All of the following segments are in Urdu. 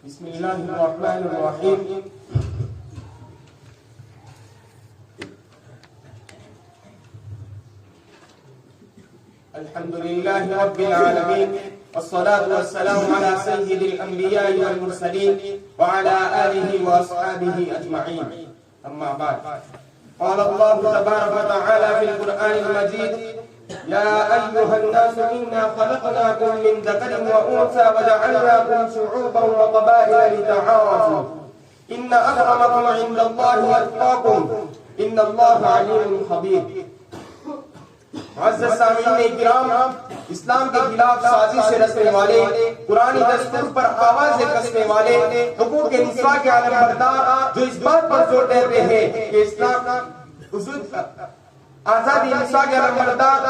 بسم اللہ الرحمن الرحیم. الحمد للہ رب العالمین والصلاة والسلام على سید الانبیاء والمرسلین وعلى آلہ واصحابہ اجمعین. اما بعد، قال اللہ تبارک وتعالی فی القرآن المجید: يا أيها الناس إنا خلقناكم من ذكر وأنثى وجعلناكم شعوبا وقبائل لتعارفوا إن أكرمكم عند الله أتقاكم إن الله عليم خبير. معزز سامعین کرام، اسلام کے خلاف سازش سے رسنے والے، قرآنی دستور پر آواز کسنے والے، حقوق نسواں کے عالم بردار جو اس بات پر زور دیتے ہیں کہ اسلام آزادی نسواں کے عالم بردار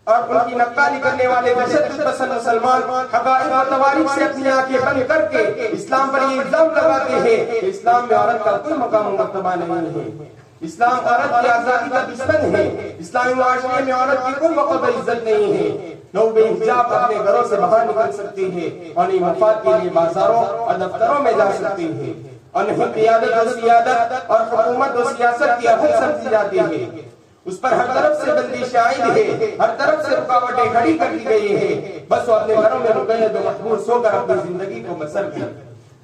اور ان کی نقالی کرنے والے تشدد پسند مسلمان حقائق و تواریخ سے اپنی آنکھیں بند کر کے اسلام پر یہ الزام لگاتے ہیں کہ اسلام میں عورت کا کوئی مقام و مرتبہ نہیں ہے، اسلام عورت کی آزادی کا دشمن ہے، اسلامی معاشرے میں عورت کی کوئی وقت عزت نہیں ہے، نہ وہ بے حجاب اپنے گھروں سے باہر نکل سکتی ہے اور نہ مفاد کے لیے بازاروں اور دفتروں میں جا سکتی ہے، اور نہ قیادت و سیادت اور حکومت و سیاست کی اہل سمجھی جاتی ہے. اس پر ہر طرف سے بندش عائد ہے، ہر طرف سے رکاوٹیں کھڑی کر دی گئی ہیں. بس وہ اپنے گھروں میں رکے تو محبوس ہو کر اپنی زندگی کو بسر کریں،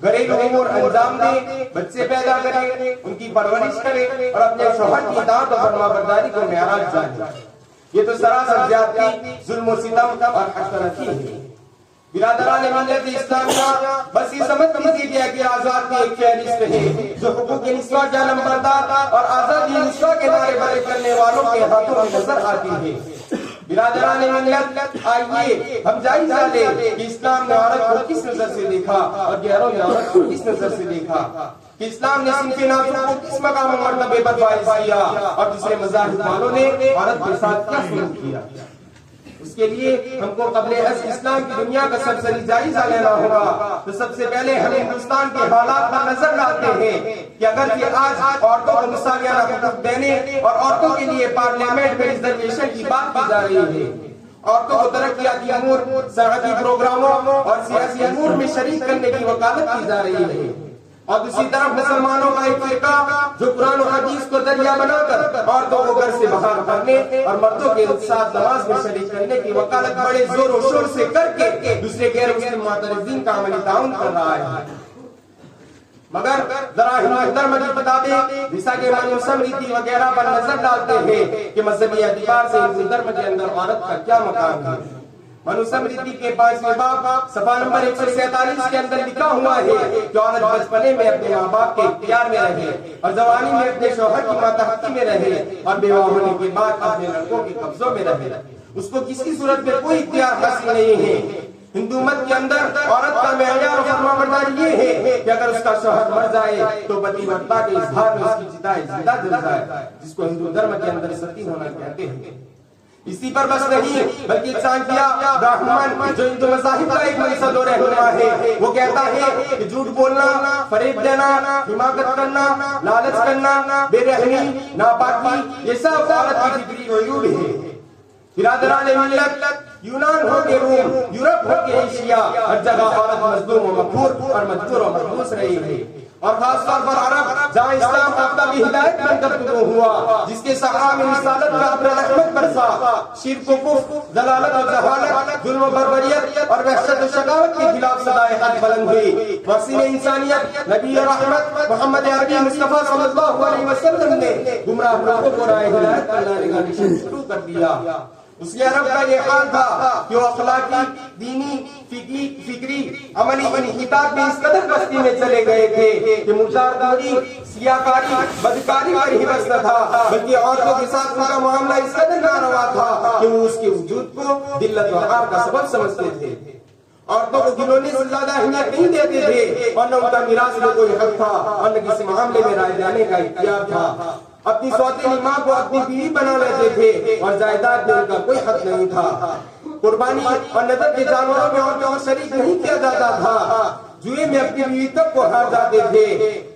گھریلو امور انجام دیں، بچے پیدا کریں، ان کی پرورش کریں اور اپنے شوہر کی اطاعت و فرما برداری کو معراج جانیں. یہ تو سراسر زیادتی، ظلم و ستم اور حقارتی ہے. برادران ملت اسلامیہ، بس یہ سمجھ لیجیے کہ آزاد کی ایک فہرست ہے جو حقوق نسواں کے علم بردار اور آزادی نسواں کے نعرے بازی کرنے والوں کے ہاتھوں میں نظر آتی ہے. برادران ملت، آئیے ہم جائزہ لیں کہ اسلام نے عورت کو کس نظر سے دیکھا اور غیروں نے عورت کو کس نظر سے دیکھا، کہ اسلام نے صنف نازک کو کس مقام و مرتبے پر فائز کیا اور دوسرے مذاہب والوں نے عورت کے ساتھ کیا سلوک کیا. اس کے لیے ہم کو قبل از اسلام کی دنیا کا سرسری جائزہ لینا ہوگا. تو سب سے پہلے ہم ہندوستان کے حالات پر نظر ڈالتے ہیں کہ اگر یہ آج عورتوں کو مساویانہ حقوق دینے اور عورتوں کے لیے پارلیمنٹ میں ریزرویشن کی بات کی جا رہی ہے، عورتوں کو ترقیاتی امور، صنعتی پروگراموں اور سیاسی امور میں شریک کرنے کی وکالت کی جا رہی ہے، اور دوسری طرف مسلمانوں کا ایک فرقہ جو قرآن و حدیث کو ذریعہ بنا کر عورتوں کو گھر سے باہر کرنے اور مردوں کے ساتھ نماز میں شریک کرنے کی وکالت بڑے زور و شور سے کر کے دوسرے غیر مسلم معترضین کا عملی تعاون کر رہا ہے. مگر ذرا ہندو دھرم کی کتابیں جیسا کہ منوسم ریتی وغیرہ پر نظر ڈالتے ہیں کہ مذہبی اعتبار سے ہندو دھرم کے اندر عورت کا کیا مقام ہے. منوسم ریتی کے 5ویں باب صفحہ نمبر 147 کے اندر لکھا ہوا ہے کہ عورت بچپنے میں اپنے ماں باپ کے اختیار میں رہے اور جوانی میں اپنے شوہر کی ماتحتی میں رہے اور بیوہ ہونے کے بعد اپنے لڑکوں کے قبضوں میں رہے. اس کو کسی صورت میں کوئی اختیار حاصل نہیں ہے. ہندو مت کے اندر عورت کا معیار و فرما برداری یہ ہے کہ اگر اس کا شوہر مر جائے تو پتی وطا کے اظہار میں اس کی چتائے زندہ جل جائے، جس کو ہندو دھرم کے اندر ستی ہونا کہتے ہیں. اسی پر بس نہیں بلکہ چانکیہ برہمن جو ہندو مذاہب کا ایک مقصد و رہنما ہے، وہ کہتا ہے کہ جھوٹ بولنا، فریب دینا، حماقت کرنا، لالچ کرنا، بے رحمی، ناپاکی، یہ سب عورت کی فطری عیوب ہے. برادران ملت، یونان ہو کے روم، یورپ ہو کے ایشیا، ہر جگہ عورت مظلوم و مقہور اور مجبور و محبوس رہی ہے. اور خاص طور پر عرب جہاں اسلام آفتاب ہدایت بن کر طلوع ہوا، جس کے صحرا میں رسالت کا ابر رحمت برسا، شرک و کفر، ضلالت و جہالت، ظلم و بربریت اور وحشت و شقاوت کے خلاف صدائے حق بلند ہوئی. وسیلہ انسانیت نبی رحمت محمد عربی مصطفیٰ صلی اللہ علیہ وسلم نے گمراہ لوگوں کو راہ ہدایت پر لانے کا مشن شروع کر دیا. اس لیے عرب کا یہ حال تھا کہ وہ اخلاقی، دینی، فکری، عملی انحطاط میں اس قدر بستی میں چلے گئے تھے کہ مردارداری، سیاکاری، بدکاری پر ہی بس نہ تھا، بلکہ عورتوں کے ساتھ ان کا معاملہ اس قدر ناروا تھا کہ وہ اس کے وجود کو ذلت و عار کا سبب سمجھتے تھے. عورتوں کو گھنونے سے زیادہ اہمیت نہیں دیتے تھے اور نہ ان کا میراث میں کوئی حق تھا اور نہ کسی معاملے میں رائے جانے کا اختیار تھا. اپنی سوتیلی ماں کو اپنی بیوی بنا لیتے تھے اور جائیداد میں ان کا کوئی حق نہیں تھا. قربانی اور نظر کے جانوروں میں عورتوں کو شریک نہیں کیا جاتا تھا. جوئے میں اپنی بیوی تک کو ہار جاتے تھے،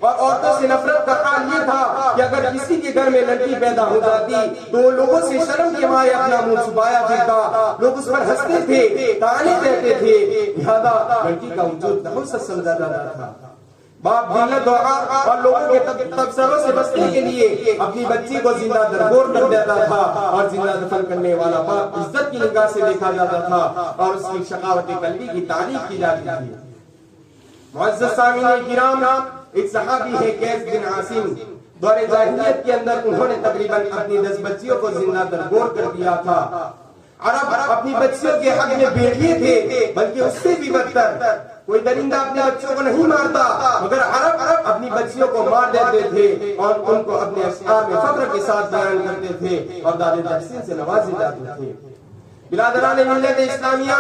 اور عورتوں سے نفرت کا حال یہ تھا کہ اگر کسی کے گھر میں لڑکی پیدا ہو جاتی تو وہ لوگوں سے شرم کے مارے اپنا منہ چھپایا پھرتا، لوگ اس پر ہنستے تھے، تانے کہتے تھے، لہذا لڑکی کا وجود نحوست سمجھا جاتا تھا۔ باپ ذلت اور لوگوں کے تبصروں سے بچنے کے لیے اپنی بچی کو زندہ درگور کر دیتا تھا، اور زندہ دفن کرنے والا باپ عزت کی نگاہ سے دیکھا جاتا تھا اور اس کی شقاوت قلبی کی تعریف کی جاتی تھی۔ معزز سامعین کرام، ایک صحابی ہے قیس بن عاصم، دور جاہلیت کے اندر انہوں نے تقریباً اپنی 10 بچیوں کو زندہ درگور کر دیا تھا۔ عرب اپنی بچیوں کے حق میں بھیڑیے تھے، بلکہ اس سے بھی بدتر، کوئی درندہ اپنے بچوں کو نہیں مارتا، مگر عرب اپنی بچیوں کو مار دیتے تھے اور ان کو اپنے اشعار میں فخر کے ساتھ بیان کرتے تھے اور داد تحسین سے نوازے جاتے تھے۔ برادران ملت اسلامیہ،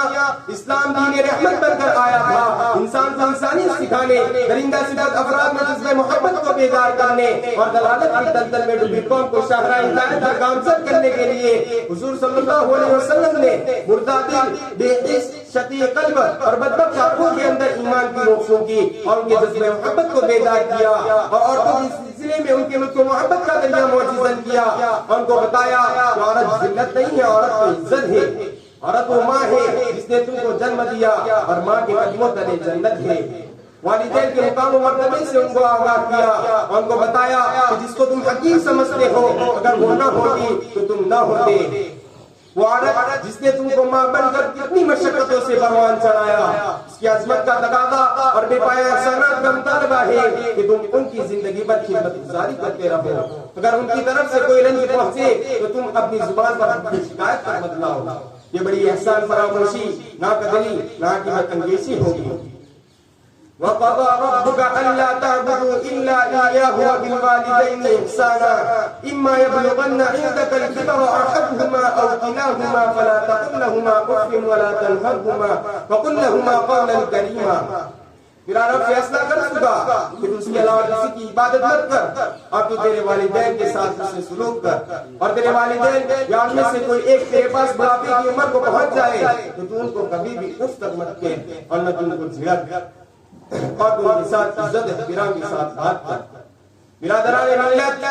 اسلام دین رحمت بن کر آیا تھا، انسان کو انسانیت سکھانے، درندہ صفات افراد میں جذبہ محبت کو بیدار کرنے اور دلالت کی دلدل میں ڈوبی قوم کو شاہراہ ہدایت پر گامزن کرنے کے لیے حضور صلی اللہ علیہ وسلم نے مردہ دل، بے حس، شقی قلب اور بدبخت آنکھوں کے اندر ایمان کی روشنی کی اور ان کے جذبہ محبت کو بیدار کیا، اور عورتوں کے سلسلے میں ان کے لطف و محبت کا دریا معجزن کیا، اور ان کو بتایا کہ عورت ذلت نہیں ہے، عورت تو عزت ہے، عورت وہ ماں ہے جس نے تم کو جنم دیا اور ماں کے قدموں تلے جنت ہے۔ والدین کے مقام و مرتبے سے ان کو آگاہ کیا اور ان کو بتایا کہ جس کو تم حقیر سمجھتے ہو اگر وہ نہ ہوتی تو تم نہ ہوتے۔ وہ عورت جس نے تم کو ماں بن کر کتنی مشقتوں سے بروان چڑھایا، اس کی عظمت کا تقاضا اور بے پایا احسانات کا مطالبہ ہے کہ تم ان کی زندگی بھر خدمت گزاری کرتے رہو، اگر ان کی طرف سے کوئی رنج پہنچے تو تم اپنی زبان پر اپنی شکایت کر بدلاؤ۔ یہ بڑی احسان فراموشی، ناقدری، ناقدر انگیزی ہوگی۔ وَقَضَى رَبُّكَ أَلَّا تَعْبُدُوا إِلَّا إِيَّاهُ وَبِالْوَالِدَيْنِ إِحْسَانًا إِمَّا يَبْلُغَنَّ عِندَكَ الْكِبَرَ أَحَدُهُمَا أَوْ كِلَاهُمَا فَلَا تَقُل لَّهُمَا أُفٍّ وَلَا تَنْهَرْهُمَا وَقُل لَّهُمَا قَوْلًا كَرِيمًا۔ میرا رب فیصلہ کر چکا کہ تو اس کے علاوہ کسی کی عبادت مت کر، اور تو تیرے والدین کے ساتھ اس سے سلوک کر، اور تیرے والدین یا ان میں سے کوئی ایک تیرے پاس بڑھاپے کی عمر کو پہنچ جائے تو تو ان کو کبھی بھی اف تک مت کہہ اور نہ تم کو جھڑک، اور تو ان کے ساتھ عزت احترام کے ساتھ بات کر۔ برادران ملت،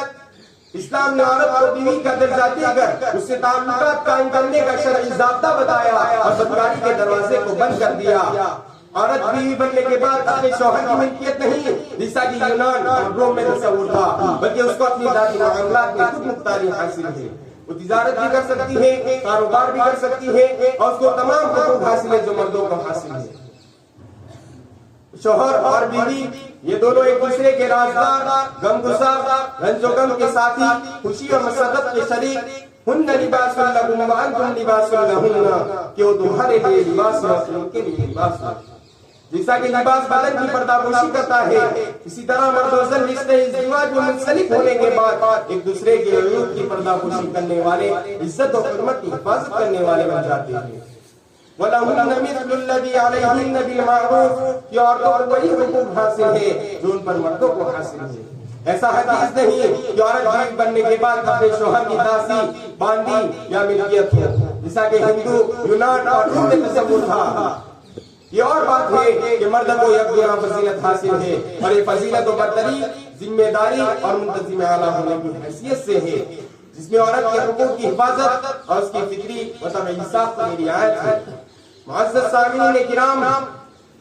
اسلام نے عورت کو بیوی کا درجہ دے کر اس سے تعلقات قائم کرنے کا شرعی ضابطہ بتایا اور بدکاری کے دروازے کو بند کر دیا۔ عورت بیوی بننے کے بعد اپنے شوہر کی ملکیت نہیں جیسا کہ یونان اور روم میں تصور تھا، بلکہ اس کو اپنی ذاتی معاملات میں خود مختاری حاصل ہے۔ وہ تجارت بھی کر سکتی ہے، کاروبار بھی کر سکتی ہے، اور اس کو تمام حقوق حاصل ہے جو مردوں کو حاصل ہے۔ شوہر اور بیوی یہ دونوں ایک دوسرے کے رازدار، غمگسار، رنج و غم کے ساتھی، خوشی اور مسرت کے شریک، ہن لباس لکم وانتم لباس لہن، کہ وہ تمہارے لیے لباس ہے اور ان کے لیے لباس ہے۔ جیسا کہ لباس بدن کی پردہ پوشی کرتا ہے، اسی طرح مرد و زن رشتے ازدواج میں منسلک ہونے کے بعد ایک دوسرے کے عیوب کی پردہ پوشی کرنے والے، عزت و حرمت کی حفاظت کرنے والے بن جاتے ہیں۔ وَلَهُنَّ مِثْلُ الَّذِي عَلَيْهِنَّ بِالْمَعْرُوفِ، کہ عورتوں کو وہی حقوق حاصل ہے جو ان پر مردوں کو حاصل ہے۔ ایسا حدیث نہیں کہ عورت بیوی بننے کے بعد اپنے شوہر کی داسی، باندی یا ملکیت ہو، جیسا کہ ہندو، یونان اور روم میں تصور تھا۔ یہ اور بات ہے کہ مرد کو یک گنا فضیلت حاصل ہے، اور یہ فضیلت و برتری ذمہ داری اور منتظم اعلیٰ ہونے کی حیثیت سے ہے، جس میں عورت کے حقوق کی حفاظت اور اس کی فکری و طبعی ساخت کی رعایت ہے۔ معزز سامعین کرام،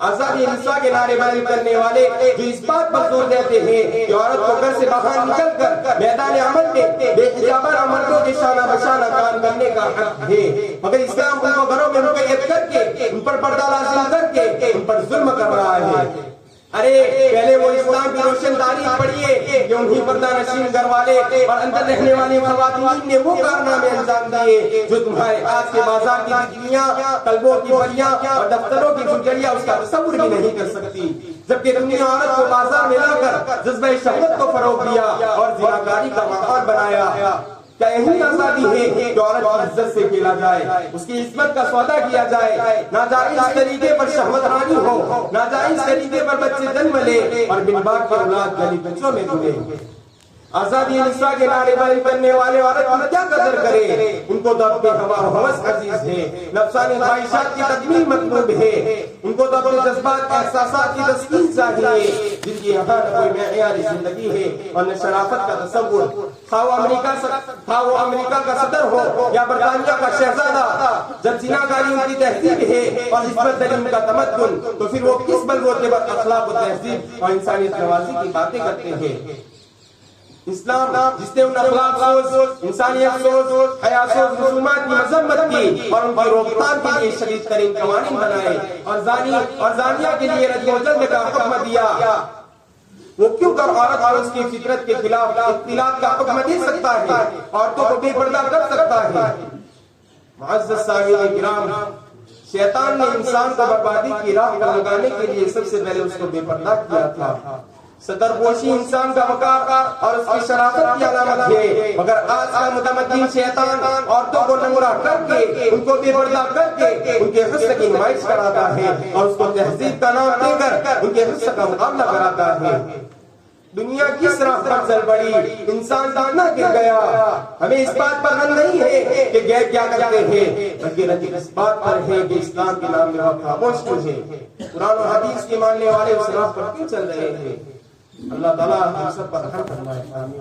آزادی نساء کے نعرے بلند کرنے والے جو اس بات پر زور دیتے ہیں کہ عورت کو گھر سے باہر نکل کر میدان عمل میں بے حجابہ مردوں کے شانہ بشانہ کام کرنے کا حق ہے، مگر اسلام ان کو گھروں میں مقید کر کے ان پر پردہ لازم کر کے ان پر ظلم کر رہا ہے۔ ارے پہلے وہ اسلام کی روشن داری پڑھیے کہ انہی پردہ نشین گھر والے اور اندر رہنے والی خواتین نے وہ کارنامے انجام دیے جو تمہارے آج کے بازار کی بجلیاں، قلبوں کی بلیاں اور دفتروں کی گجریاں اس کا تصور بھی نہیں کر سکتی، جبکہ تم نے عورت کو بازار میں لا کر جذبہ شہوت کو فروغ دیا اور زناکاری کا ماحول بنایا۔ کیا یہی آزادی ہے کہ عورت کی عزت سے کھیلا جائے، اس کی عصمت کا سودا کیا جائے، ناجائز طریقے پر شہوت رانی ہو، ناجائز طریقے پر بچے جنم لے اور بن باک کی اولاد گلی بچوں میں دھلے؟ آزادی نساء کے نعرے بلند کرنے والے عورت کی کیا قدر کرے؟ ان کو تو اپنے ہوا و ہوس عزیز ہے، نفسانی خواہشات کی تکمیل مطلوب ہے، ان کو تو اپنے جذبات احساسات کی تسکین چاہیے، جن کی یہاں نہ کوئی معیار زندگی ہے اور نہ شرافت کا تصور۔ خواہ وہ امریکہ کا صدر ہو یا برطانیہ کا شہزادہ، جب زناکاری ان کی تہذیب ہے اور عصمت دری ان کا تمدن، تو پھر وہ کس بلبوتے پر اخلاق و تہذیب اور انسانیت نوازی کی باتیں کرتے ہیں؟ اسلام جس نے ان اخلاق سوز، انسانیت سوز، حیا سوز رسومات کی مذمت کی اور ان کی روک تھام کے لیے شدید ترین قوانین بنائے اور زانی اور زانیہ کے لیے رجم و جلد کا حکم دیا، وہ کیوں کر عورت اور اس کی فطرت کے خلاف اختلاط کا حکم دے سکتا ہے، عورتوں کو بے پردہ کر سکتا ہے؟ معزز سامعین کرام، شیطان نے انسان کو بربادی کی راہ پر لگانے کے لیے سب سے پہلے اس کو بے پردہ کیا تھا۔ ستر پوشی انسان کا وقار اور اس کی شرافت کی علامت ہے، مگر آج کا متمدن شیطان عورتوں کو ننگرا کر کے، ان کو بے پردہ کر کے ان کے حسن کی نمائش کراتا ہے اور اس کو تہذیب کا نام دے کر ان کے حسن کا مقابلہ کراتا ہے۔ دنیا کس راہ پر چل پڑی، انسان نہ گر گیا۔ ہمیں اس بات پر رنج نہیں ہے کہ غیر کیا کرتے ہیں، بلکہ رنج اس بات پر ہے کہ اسلام کے نام میں وہ خاموش کیوں ہیں، قرآن و حدیث کے ماننے والے اس راہ پر کیوں چل رہے ہیں؟ اللہ تعالیٰ ہم سب پر رحم فرمائے، آمین۔